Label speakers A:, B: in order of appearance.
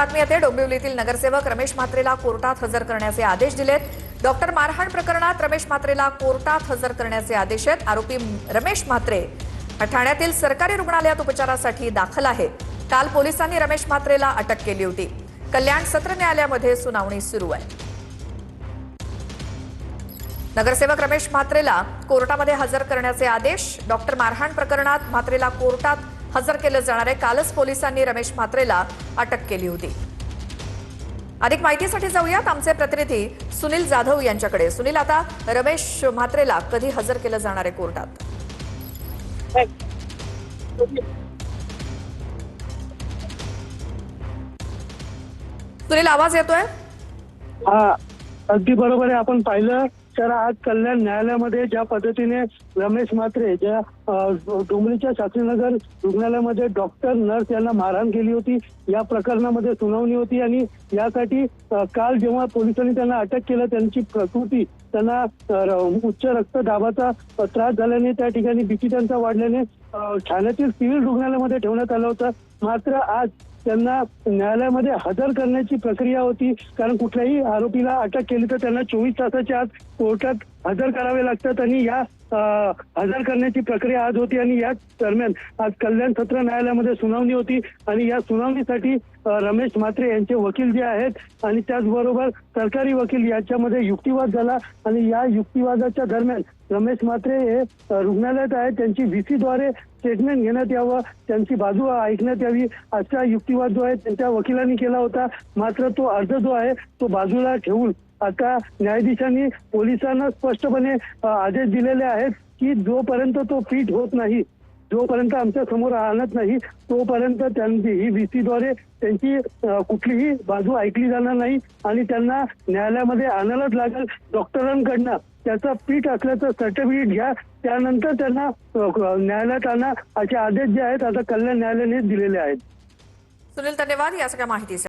A: बातमी येते डोंबिवलीतील नगरसेवक रमेश म्हात्रेला कोर्टात हजर करण्याचे आदेश दिलेत। डॉक्टर मारहाण प्रकरणात रमेश म्हात्रेला कोर्टात हजर करण्याचे आदेश आहेत। आरोपी रमेश म्हात्रे ठाण्यातील सरकारी रुग्णालयात उपचारासाठी दाखल आहे। काल पोलिसांनी रमेश म्हात्रेला अटक केली होती। कल्याण सत्र न्यायालयामध्ये सुनावणी सुरू आहे। नगरसेवक रमेश म्हात्रेला कोर्टामध्ये हजर करण्याचे आदेश। डॉक्टर मारहाण प्रकरणात म्हात्रेला कोर्टात हजर केलं जाणार आहे। कालच पोलिसांनी रमेश म्हात्रेला अटक केली होती। अधिक माहितीसाठी जाऊयात आमचे प्रतिनिधी सुनील जाधव यांच्याकडे। सुनील, आता रमेश म्हात्रेला कधी हजर केलं जाणार आहे कोर्टात? सुनील, आवाज येतोय?
B: हा, अगदी बरोबर आहे। आपण पाहिलं तर आज कल्याण न्यायालयामध्ये ज्या पद्धतीने रमेश म्हात्रे ज्या डोंबिवलीच्या शास्त्रीनगर रुग्णालयामध्ये डॉक्टर नर्स यांना मारहाण केली होती, या प्रकरणामध्ये सुनावणी होती आणि यासाठी काल जेव्हा पोलिसांनी त्यांना अटक केलं, त्यांची प्रकृती त्यांना उच्च रक्तदाबाचा त्रास झाल्याने त्या ठिकाणी बीपी त्यांचा वाढल्याने ठाण्यातील सिव्हिल रुग्णालयामध्ये ठेवण्यात आलं होतं। मात्र आज त्यांना न्यायालयामध्ये हजर करण्याची प्रक्रिया होती, कारण कुठल्याही आरोपीला अटक केली तर त्यांना 24 तासाच्या आत कोर्टात हजर करावे लागतात आणि या हजर करण्याची प्रक्रिया आज होती आणि याच दरम्यान आज कल्याण सत्र न्यायालयामध्ये सुनावणी होती आणि या सुनावणीसाठी रमेश म्हात्रे यांचे वकील जे आहेत आणि त्याचबरोबर सरकारी वकील याच्यामध्ये युक्तिवाद झाला आणि या युक्तिवादाच्या दरम्यान रमेश म्हात्रे हे रुग्णालयात आहेत, त्यांची व्हीसीद्वारे स्टेटमेंट घेण्यात यावं, त्यांची बाजू ऐकण्यात यावी असा युक्तिवाद जो आहे त्यांच्या वकिलांनी केला होता। मात्र तो अर्ज जो आहे तो बाजूला ठेवून आता न्यायाधीशांनी पोलिसांना स्पष्टपणे आदेश दिलेले आहेत की जोपर्यंत तो फिट होत नाही, जोपर्यंत आमच्या समोर आणत नाही, तोपर्यंत त्यांची ही व्हीसीद्वारे त्यांची कुठलीही बाजू ऐकली जाणार नाही आणि त्यांना न्यायालयामध्ये आणायलाच लागेल। डॉक्टरांकडनं त्याचा फिट असल्याचं सर्टिफिकेट घ्या, त्यानंतर त्यांना न्यायालयात आणा असे आदेश जे आहेत आता कल्याण न्यायालयाने दिलेले आहेत।
A: सुनील, धन्यवाद या सगळ्या माहितीसाठी।